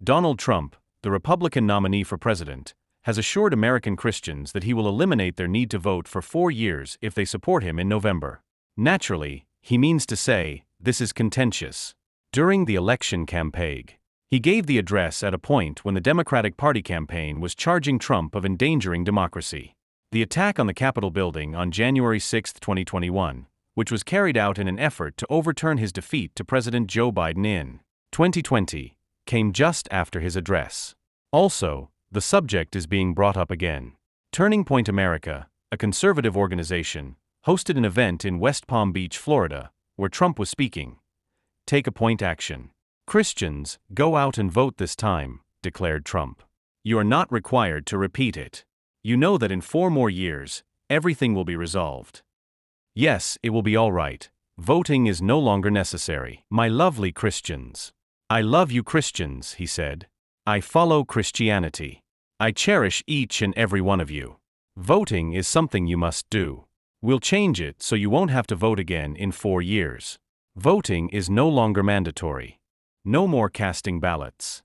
Donald Trump, the Republican nominee for president, has assured American Christians that he will eliminate their need to vote for 4 years if they support him in November. Naturally, he means to say, this is contentious. During the election campaign, he gave the address at a point when the Democratic Party campaign was charging Trump of endangering democracy. The attack on the Capitol building on January 6, 2021, which was carried out in an effort to overturn his defeat to President Joe Biden in 2020, came just after his address. Also, the subject is being brought up again. Turning Point America, a conservative organization, hosted an event in West Palm Beach, Florida, where Trump was speaking. Take a point action. Christians, go out and vote this time, declared Trump. You are not required to repeat it. You know that in 4 more years, everything will be resolved. Yes, it will be all right. Voting is no longer necessary. My lovely Christians. I love you Christians, he said. I follow Christianity. I cherish each and every one of you. Voting is something you must do. We'll change it so you won't have to vote again in 4 years. Voting is no longer mandatory. No more casting ballots.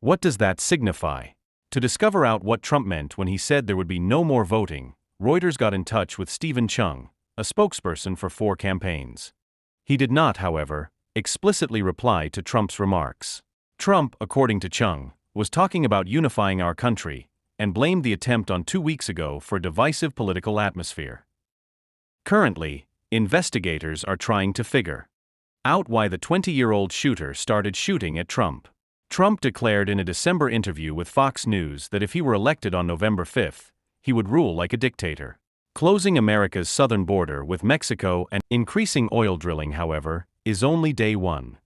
What does that signify? To discover out what Trump meant when he said there would be no more voting, Reuters got in touch with Stephen Chung, a spokesperson for 4 campaigns. He did not, however, explicitly reply to Trump's remarks. Trump, according to Chung, was talking about unifying our country and blamed the attempt on 2 weeks ago for a divisive political atmosphere. Currently, investigators are trying to figure out why the 20-year-old shooter started shooting at Trump. Trump declared in a December interview with Fox News that if he were elected on November 5, he would rule like a dictator. Closing America's southern border with Mexico and increasing oil drilling, however, is only day 1.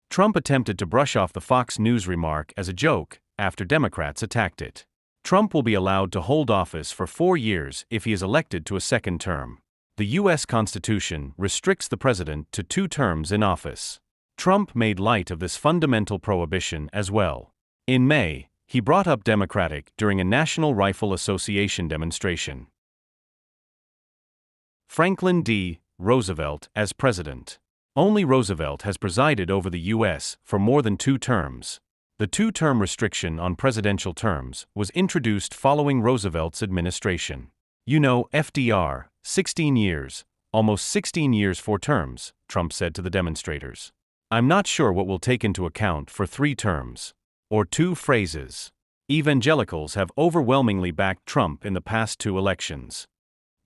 Trump attempted to brush off the Fox News remark as a joke after Democrats attacked it. Trump will be allowed to hold office for 4 years if he is elected to a second term. The U.S. Constitution restricts the president to 2 terms in office. Trump made light of this fundamental prohibition as well. In May, he brought up Democratic during a National Rifle Association demonstration. Franklin D. Roosevelt as president. Only Roosevelt has presided over the U.S. for more than 2 terms. The 2-term restriction on presidential terms was introduced following Roosevelt's administration. You know, FDR, 16 years, almost 16 years 4 terms, Trump said to the demonstrators. I'm not sure what we'll take into account for 3 terms. Or 2 phrases. Evangelicals have overwhelmingly backed Trump in the past 2 elections.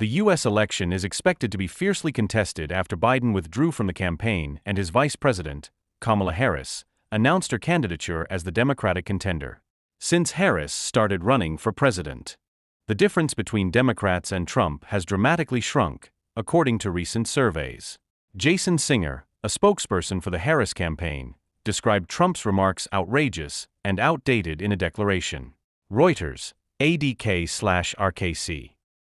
The U.S. election is expected to be fiercely contested after Biden withdrew from the campaign and his vice president, Kamala Harris, announced her candidature as the Democratic contender. Since Harris started running for president, the difference between Democrats and Trump has dramatically shrunk, according to recent surveys. Jason Singer, a spokesperson for the Harris campaign, described Trump's remarks outrageous and outdated in a declaration. Reuters, ADK/RKC.